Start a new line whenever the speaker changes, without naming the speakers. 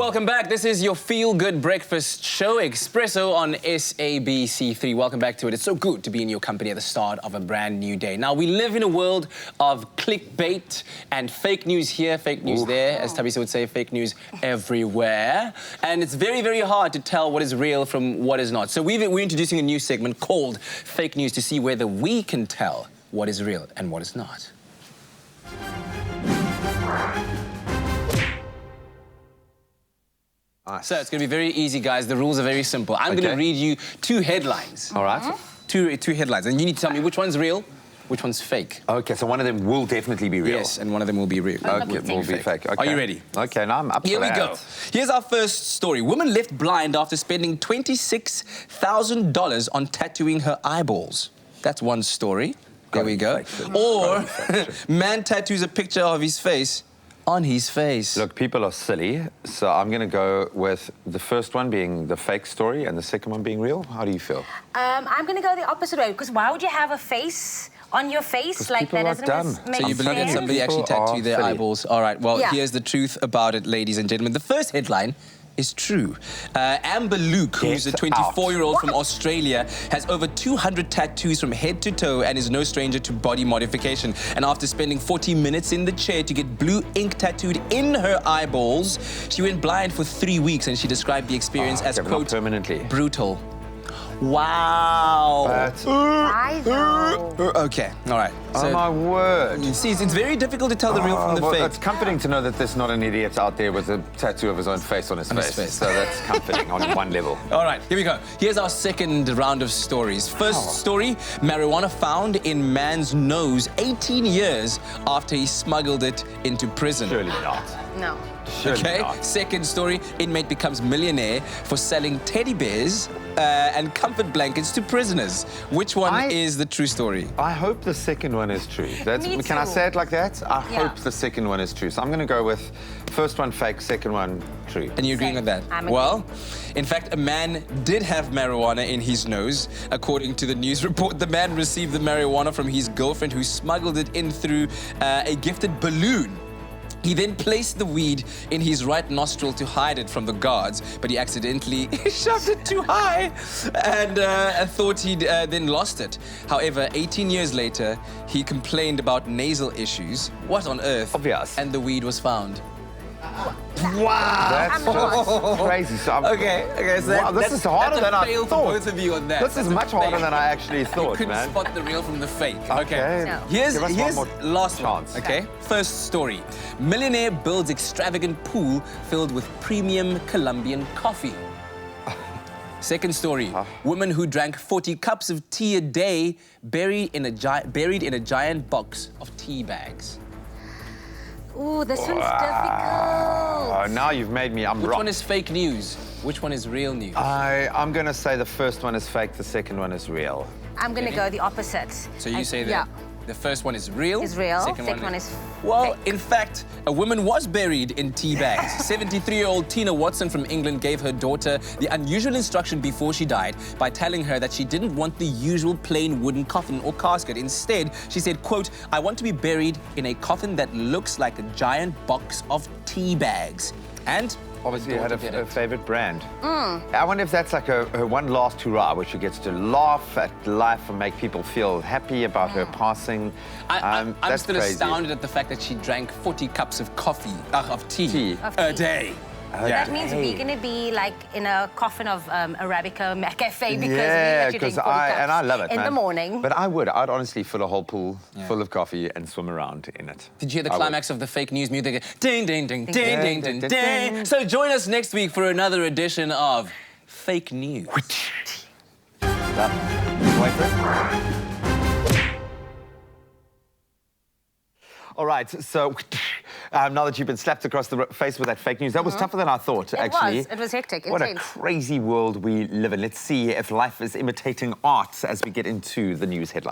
Welcome back. This is your feel-good breakfast show, Expresso on SABC3. Welcome back to it. It's so good to be in your company at the start of a brand new day. Now, we live in a world of clickbait and fake news here, fake news there, as Tabisa would say, fake news everywhere. And it's very, very hard to tell what is real from what is not. So we're introducing a new segment called Fake News to see whether we can tell what is real and what is not. So it's going to be very easy, guys. The rules are very simple. I'm going to read you two headlines.
All right.
Two headlines. And you need to tell me which one's real, which one's fake.
Okay, so one of them will definitely be real.
Yes, and one of them will be real.
Okay, will be fake. Okay.
Are you ready?
Okay, now I'm up
Here
for that.
we go. Here's our first story. Woman left blind after spending $26,000 on tattooing her eyeballs. That's one story. There we go. Or man tattoos a picture of his face on his face.
Look, people are silly, so I'm going to go with the first one being the fake story and the second one being real. How do you feel?
I'm going to go the opposite way, because why would you have a face on your face? Like, that doesn't make
So you believe that
sense.
somebody actually tattooed their eyeballs? All right, well,
Yeah.
here's the truth about it, ladies and gentlemen. The first headline is true. Amber Luke, who's a 24-year-old from Australia, has over 200 tattoos from head to toe and is no stranger to body modification. And after spending 40 minutes in the chair to get blue ink tattooed in her eyeballs, she went blind for 3 weeks, and she described the experience as, quote,
permanently.
brutal. Wow.
Why though?
Okay, all right.
Oh, my word.
See, it's very difficult to tell the real from the fake.
It's comforting to know that there's not an idiot out there with a tattoo of his own face on his face. So that's comforting on one level.
All right, here we go. Here's our second round of stories. First story, marijuana found in man's nose 18 years after he smuggled it into prison.
Surely not.
No.
Surely not.
Second story, inmate becomes millionaire for selling teddy bears and comfort blankets to prisoners. Which one is the true story?
I hope the second one is true. Can I say it like that? I hope the second one is true. So I'm going to go with first one fake, second one true.
And you're agreeing with that? Well, in fact, a man did have marijuana in his nose. According to the news report, the man received the marijuana from his girlfriend, who smuggled it in through a gifted balloon. He then placed the weed in his right nostril to hide it from the guards, but he accidentally shoved it too high and thought he'd then lost it. However, 18 years later, he complained about nasal issues. What on earth?
Obvious.
And the weed was found.
Wow! That's just crazy. So
Okay, so
this is harder than I
fail
thought.
for both of you on that.
This is much harder than I actually thought,
You couldn't
man.
spot the real from the fake.
Okay.
No.
Here's
Give us one more
last
chance.
one, okay? First story. Millionaire builds extravagant pool filled with premium Colombian coffee. Second story. Woman who drank 40 cups of tea a day buried in a giant box of tea bags.
Ooh, this one's difficult.
Now you've made me.
Which one is fake news? Which one is real news?
I'm going to say the first one is fake, the second one is real.
I'm going to go the opposite.
So you say that the first one is real?
Is real.
Second
one is
Well,
fake.
in fact, a woman was buried in tea bags. 73-year-old Tina Watson from England gave her daughter the unusual instruction before she died by telling her that she didn't want the usual plain wooden coffin or casket. Instead, she said, quote, "I want to be buried in a coffin that looks like a giant box of tea bags." And
Obviously, had a favorite brand. I wonder if that's like her one last hurrah, where she gets to laugh at life and make people feel happy about her passing.
I'm
That's
still
crazy.
astounded at the fact that she drank 40 cups of tea a day.
That means we're going to be like in a coffin of Arabica cafe because we
Yeah,
actually drink
because
40 cups
I love it,
in
man.
the morning.
But I'd honestly fill a whole pool full of coffee and swim around in it.
Did you hear the climax of the fake news music? Ding, ding, ding, ding, ding, ding, ding. So join us next week for another edition of Fake News.
Wait for it. All right, so now that you've been slapped across the face with that fake news, that was tougher than I thought, actually.
It was hectic,
What a
intense.
crazy world we live in. Let's see if life is imitating art as we get into the news headlines.